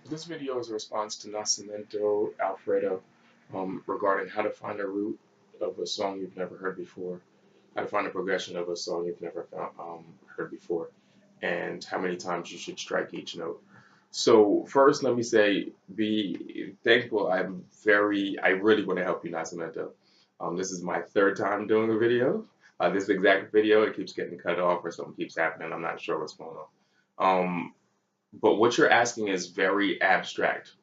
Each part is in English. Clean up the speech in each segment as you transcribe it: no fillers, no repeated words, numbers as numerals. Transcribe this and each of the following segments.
This video is a response to Nascimento Alfredo regarding how to find a root of a song you've never heard before, how to find a progression of a song you've never heard before, and how many times you should strike each note. So first, let me say, be thankful. I really want to help you, Nascimento. This is my third time doing a video. This exact video, it keeps getting cut off or something keeps happening. I'm not sure what's going on. But what you're asking is very abstract,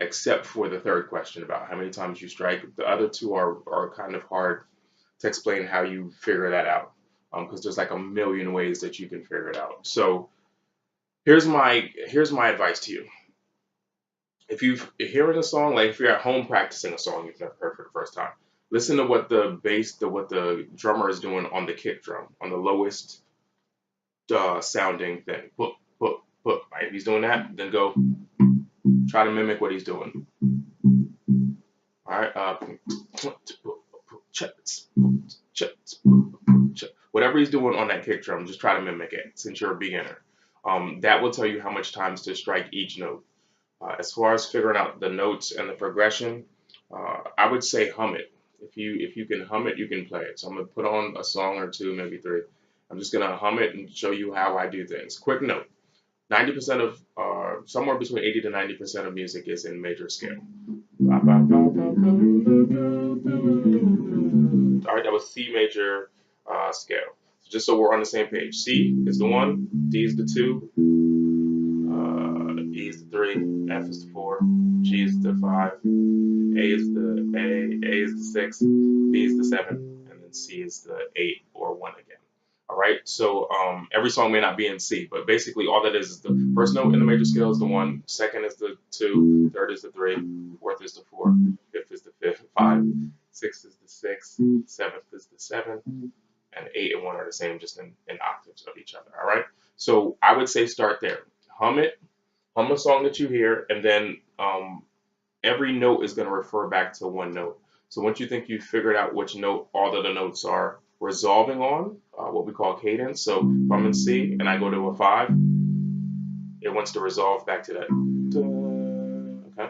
except for the third question about how many times you strike. The other two are kind of hard to explain how you figure that out, because there's like a million ways that you can figure it out. So here's my advice to you. If you're hearing a song, like if you're at home practicing a song you've never heard for the first time, listen to what what the drummer is doing on the kick drum, on the lowest sounding thing. Right? If he's doing that, then go try to mimic what he's doing. All right. Whatever he's doing on that kick drum, just try to mimic it since you're a beginner. That will tell you how much times to strike each note. As far as figuring out the notes and the progression, I would say hum it. If you can hum it, you can play it. So I'm gonna put on a song or two, maybe three. I'm just gonna hum it and show you how I do things. Quick note: 90% of, somewhere between 80 to 90% of music is in major scale. All right, that was C major scale. So just so we're on the same page, C is the 1, D is the 2, E is the 3, F is the 4, G is the 5, A is the 6, B is the 7, and then C is the 8 or 1 again. All right, so every song may not be in C, but basically all that is the first note in the major scale is the 1, second is the 2, third is the 3, fourth is the 4, fifth is the 5, sixth is the 6, seventh is the 7, and 8 and 1 are the same, just in octaves of each other. All right, so I would say start there. Hum it, hum a song that you hear, and then every note is going to refer back to one note. So once you think you've figured out which note all of the notes are resolving on, what we call cadence. So if I'm in C and I go to a 5, it wants to resolve back to that. Okay,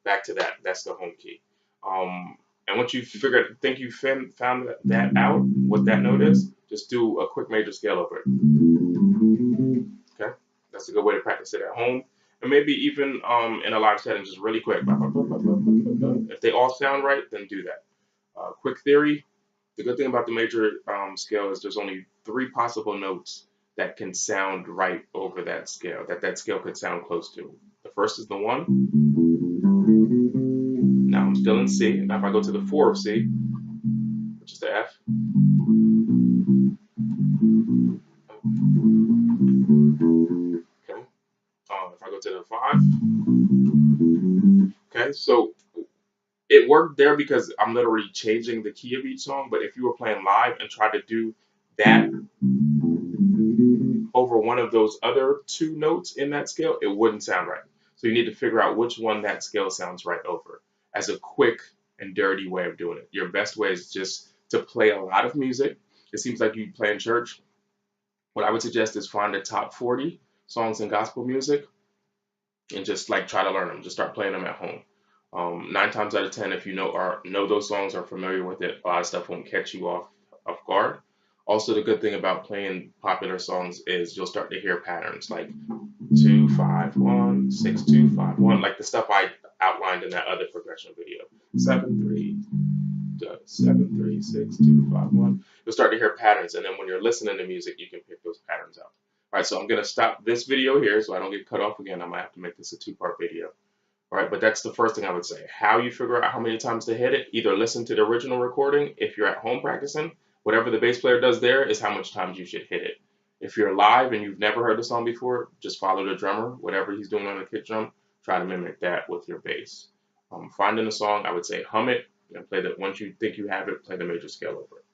back to that. That's the home key. And once you think you found that out, what that note is, just do a quick major scale over it. Okay, that's a good way to practice it at home, and maybe even in a live setting, just really quick. If they all sound right, then do that. Quick theory: the good thing about the major scale is there's only 3 possible notes that can sound right over that scale, that scale could sound close to. The first is the 1. Now I'm still in C. Now if I go to the 4 of C, which is the F, okay. If I go to the 5, okay. So it worked there because I'm literally changing the key of each song. But if you were playing live and tried to do that over one of those other 2 notes in that scale, it wouldn't sound right. So you need to figure out which one that scale sounds right over as a quick and dirty way of doing it. Your best way is just to play a lot of music. It seems like you play in church. What I would suggest is find the top 40 songs in gospel music and just like try to learn them. Just start playing them at home. 9 times out of 10, if you know those songs, are familiar with it, a lot of stuff won't catch you off guard. Also, the good thing about playing popular songs is you'll start to hear patterns like 2 5 1 6 2 5 1, like the stuff I outlined in that other progression video. 7 3 7 3 6 2 5 1. You'll start to hear patterns, and then when you're listening to music, you can pick those patterns out. All right, so I'm gonna stop this video here so I don't get cut off again. I might have to make this a 2-part video. All right, but that's the first thing I would say. How you figure out how many times to hit it, either listen to the original recording if you're at home practicing. Whatever the bass player does there is how much times you should hit it. If you're live and you've never heard the song before, just follow the drummer. Whatever he's doing on the kick drum, try to mimic that with your bass. Finding a song, I would say hum it and play that. Once you think you have it, play the major scale over it.